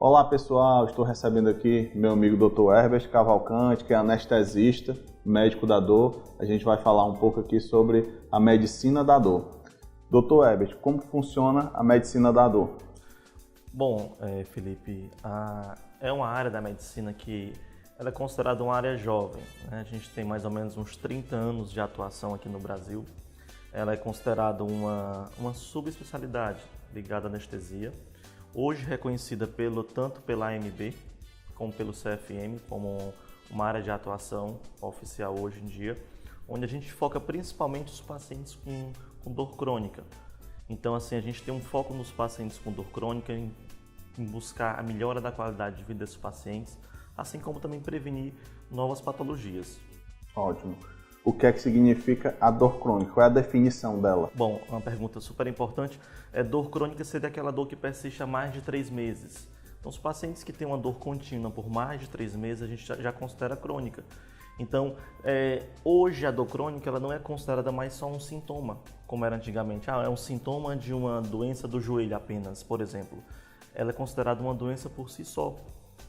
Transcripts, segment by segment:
Olá pessoal, estou recebendo aqui meu amigo Dr. Herbert Cavalcante, que é anestesista, médico da dor. A gente vai falar um pouco aqui sobre a medicina da dor. Dr. Herbert, como funciona a medicina da dor? Bom, Felipe, é uma área da medicina que ela é considerada uma área jovem, né? A gente tem mais ou menos uns 30 anos de atuação aqui no Brasil. Ela é considerada uma subespecialidade ligada à anestesia, hoje reconhecida tanto pela AMB como pelo CFM como uma área de atuação oficial hoje em dia, onde a gente foca principalmente os pacientes com dor crônica. Então, assim, a gente tem um foco nos pacientes com dor crônica em buscar a melhora da qualidade de vida desses pacientes, assim como também prevenir novas patologias. Ótimo. O que é que significa a dor crônica? Qual é a definição dela? Bom, uma pergunta super importante. Dor crônica seria aquela dor que persiste há mais de 3 meses. Então, os pacientes que têm uma dor contínua por mais de 3 meses, a gente já considera crônica. Então, hoje a dor crônica ela não é considerada mais só um sintoma, como era antigamente. É um sintoma de uma doença do joelho apenas, por exemplo. Ela é considerada uma doença por si só,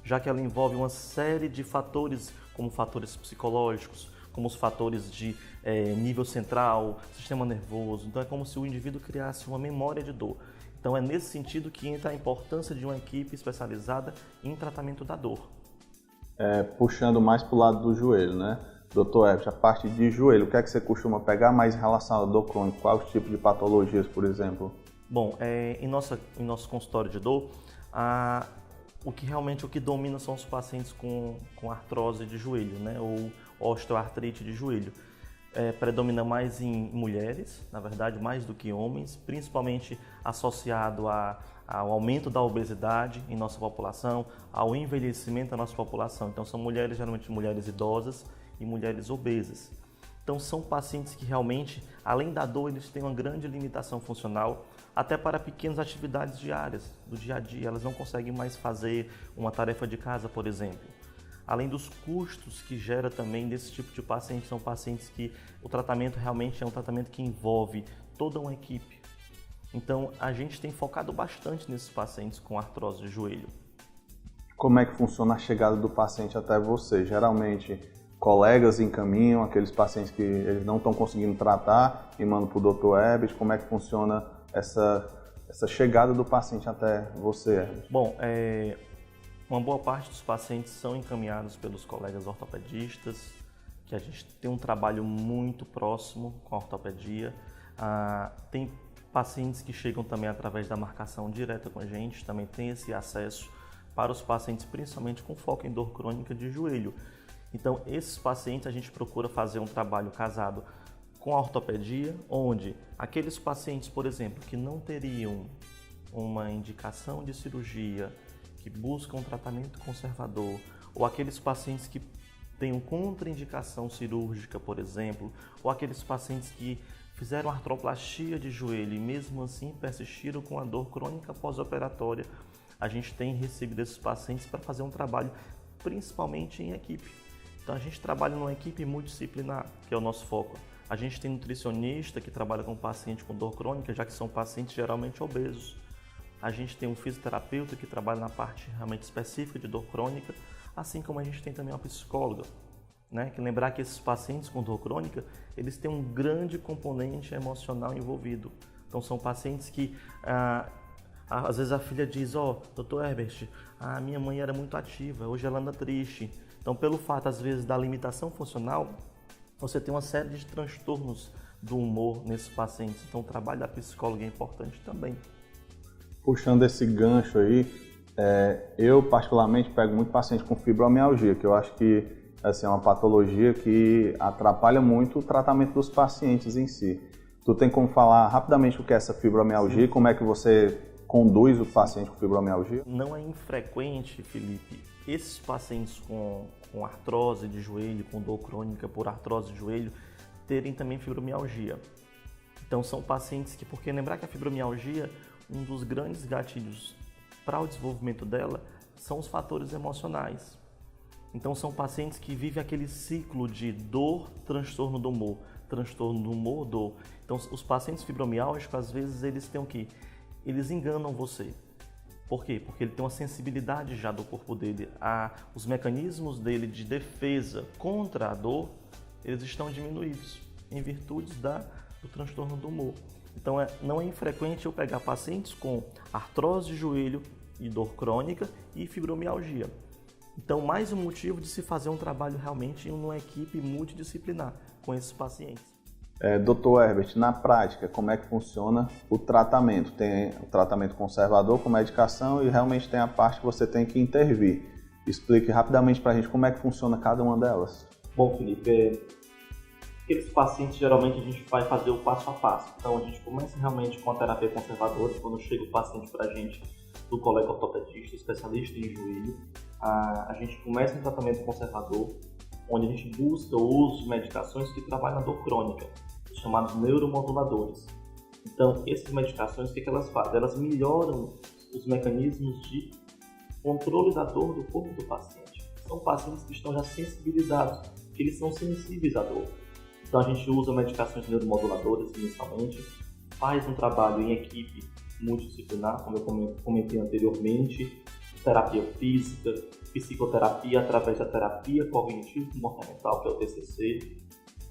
já que ela envolve uma série de fatores, como fatores psicológicos, como os fatores de nível central, sistema nervoso. Então, é como se o indivíduo criasse uma memória de dor. Então, é nesse sentido que entra a importância de uma equipe especializada em tratamento da dor. Puxando mais para o lado do joelho, né? Dr. Herbert, a parte de joelho, o que é que você costuma pegar mais em relação à dor crônica? Quais os tipos de patologias, por exemplo? Bom, em nosso consultório de dor, o que domina são os pacientes com artrose de joelho, né? Ou osteoartrite de joelho. Predomina mais em mulheres, na verdade, mais do que homens, principalmente associado ao aumento da obesidade em nossa população, ao envelhecimento da nossa população. Então, são mulheres, geralmente mulheres idosas e mulheres obesas. Então, são pacientes que realmente, além da dor, eles têm uma grande limitação funcional, até para pequenas atividades diárias, do dia a dia. Elas não conseguem mais fazer uma tarefa de casa, por exemplo. Além dos custos que gera também desse tipo de paciente, são pacientes que o tratamento realmente é um tratamento que envolve toda uma equipe. Então, a gente tem focado bastante nesses pacientes com artrose de joelho. Como é que funciona a chegada do paciente até você? Geralmente, colegas encaminham aqueles pacientes que eles não estão conseguindo tratar e mandam para o Dr. Herbert. Como é que funciona essa chegada do paciente até você, Herbert? Bom, uma boa parte dos pacientes são encaminhados pelos colegas ortopedistas, que a gente tem um trabalho muito próximo com a ortopedia. Tem pacientes que chegam também através da marcação direta com a gente, também tem esse acesso para os pacientes, principalmente com foco em dor crônica de joelho. Então, esses pacientes a gente procura fazer um trabalho casado com a ortopedia, onde aqueles pacientes, por exemplo, que não teriam uma indicação de cirurgia, que buscam um tratamento conservador, ou aqueles pacientes que têm uma contraindicação cirúrgica, por exemplo, ou aqueles pacientes que fizeram artroplastia de joelho e mesmo assim persistiram com a dor crônica pós-operatória, a gente tem recebido esses pacientes para fazer um trabalho principalmente em equipe. Então a gente trabalha numa equipe multidisciplinar, que é o nosso foco. A gente tem nutricionista que trabalha com paciente com dor crônica, já que são pacientes geralmente obesos. A gente tem um fisioterapeuta que trabalha na parte realmente específica de dor crônica, assim como a gente tem também uma psicóloga, né? Que lembrar que esses pacientes com dor crônica, eles têm um grande componente emocional envolvido. Então são pacientes que, às vezes a filha diz, Dr. Herbert, a minha mãe era muito ativa, hoje ela anda triste. Então, pelo fato, às vezes, da limitação funcional, você tem uma série de transtornos do humor nesses pacientes. Então, o trabalho da psicóloga é importante também. Puxando esse gancho aí, eu particularmente pego muito paciente com fibromialgia, que eu acho que assim, é uma patologia que atrapalha muito o tratamento dos pacientes em si. Tu tem como falar rapidamente o que é essa fibromialgia e como é que você conduz o paciente com fibromialgia? Não é infrequente, Felipe, esses pacientes com artrose de joelho, com dor crônica por artrose de joelho, terem também fibromialgia. Então são pacientes que, porque lembrar que a fibromialgia, um dos grandes gatilhos para o desenvolvimento dela são os fatores emocionais. Então são pacientes que vivem aquele ciclo de dor, transtorno do humor, dor. Então os pacientes fibromialgicos, às vezes, eles têm o quê? Eles enganam você. Por quê? Porque ele tem uma sensibilidade já do corpo dele, os mecanismos dele de defesa contra a dor, eles estão diminuídos em virtude do transtorno do humor. Então não é infrequente eu pegar pacientes com artrose de joelho e dor crônica e fibromialgia. Então mais um motivo de se fazer um trabalho realmente em uma equipe multidisciplinar com esses pacientes. Dr. Herbert, na prática, como é que funciona o tratamento? Tem o tratamento conservador com medicação e realmente tem a parte que você tem que intervir. Explique rapidamente para a gente como é que funciona cada uma delas. Bom, Felipe, aqueles pacientes geralmente a gente vai fazer o passo a passo. Então a gente começa realmente com a terapia conservadora, quando chega o paciente para a gente do colega ortopedista, especialista em joelho, a gente começa um tratamento conservador, onde a gente busca o uso de medicações que trabalham na dor crônica, os chamados neuromoduladores. Então, essas medicações, o que elas fazem? Elas melhoram os mecanismos de controle da dor do corpo do paciente. São pacientes que estão já sensibilizados, que eles são sensíveis à dor. Então, a gente usa medicações neuromoduladoras inicialmente, faz um trabalho em equipe multidisciplinar, como eu comentei anteriormente, terapia física, psicoterapia através da terapia cognitivo-comportamental, que é o TCC,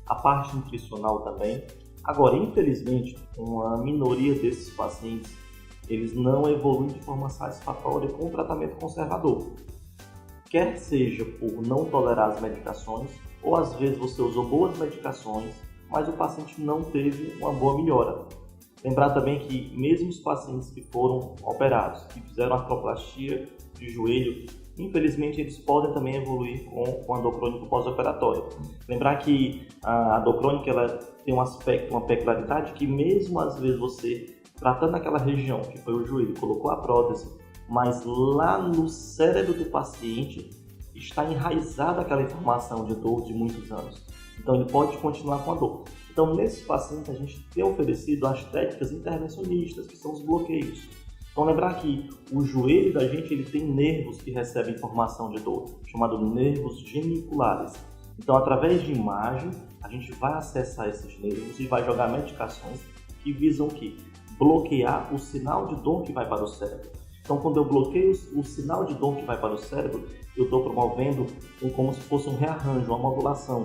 a parte nutricional também. Agora, infelizmente, uma minoria desses pacientes, eles não evoluem de forma satisfatória com o tratamento conservador. Quer seja por não tolerar as medicações, ou às vezes você usou boas medicações, mas o paciente não teve uma boa melhora. Lembrar também que mesmo os pacientes que foram operados, que fizeram artroplastia de joelho, infelizmente eles podem também evoluir com a dor crônica pós-operatória. Lembrar que a dor crônica ela tem um aspecto, uma peculiaridade que mesmo às vezes você, tratando aquela região que foi o joelho, colocou a prótese, mas lá no cérebro do paciente está enraizada aquela informação de dor de muitos anos. Então ele pode continuar com a dor. Então nesses pacientes a gente tem oferecido as técnicas intervencionistas, que são os bloqueios. Então lembrar que o joelho da gente ele tem nervos que recebem informação de dor, chamados nervos geniculares. Então através de imagem a gente vai acessar esses nervos e vai jogar medicações que visam bloquear o sinal de dor que vai para o cérebro. Então quando eu bloqueio o sinal de dor que vai para o cérebro, eu estou promovendo como se fosse um rearranjo, uma modulação,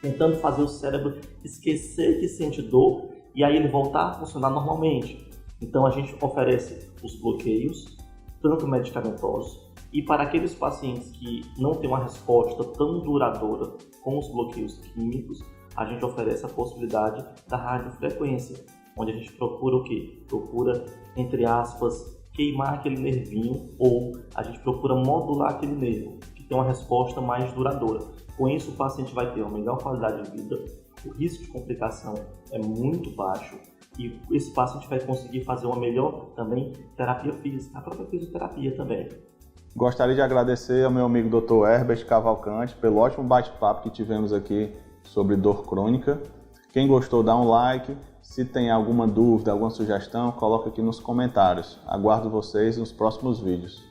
tentando fazer o cérebro esquecer que sente dor e aí ele voltar a funcionar normalmente. Então a gente oferece os bloqueios, tanto medicamentosos, e para aqueles pacientes que não têm uma resposta tão duradoura com os bloqueios químicos, a gente oferece a possibilidade da radiofrequência, onde a gente procura o quê? Procura, entre aspas, queimar aquele nervinho, ou a gente procura modular aquele nervo, que tem uma resposta mais duradoura. Com isso, o paciente vai ter uma melhor qualidade de vida, o risco de complicação é muito baixo e esse paciente vai conseguir fazer uma melhor também terapia física, a própria fisioterapia também. Gostaria de agradecer ao meu amigo Dr. Herbert Cavalcante pelo ótimo bate-papo que tivemos aqui sobre dor crônica. Quem gostou, dá um like. Se tem alguma dúvida, alguma sugestão, coloca aqui nos comentários. Aguardo vocês nos próximos vídeos.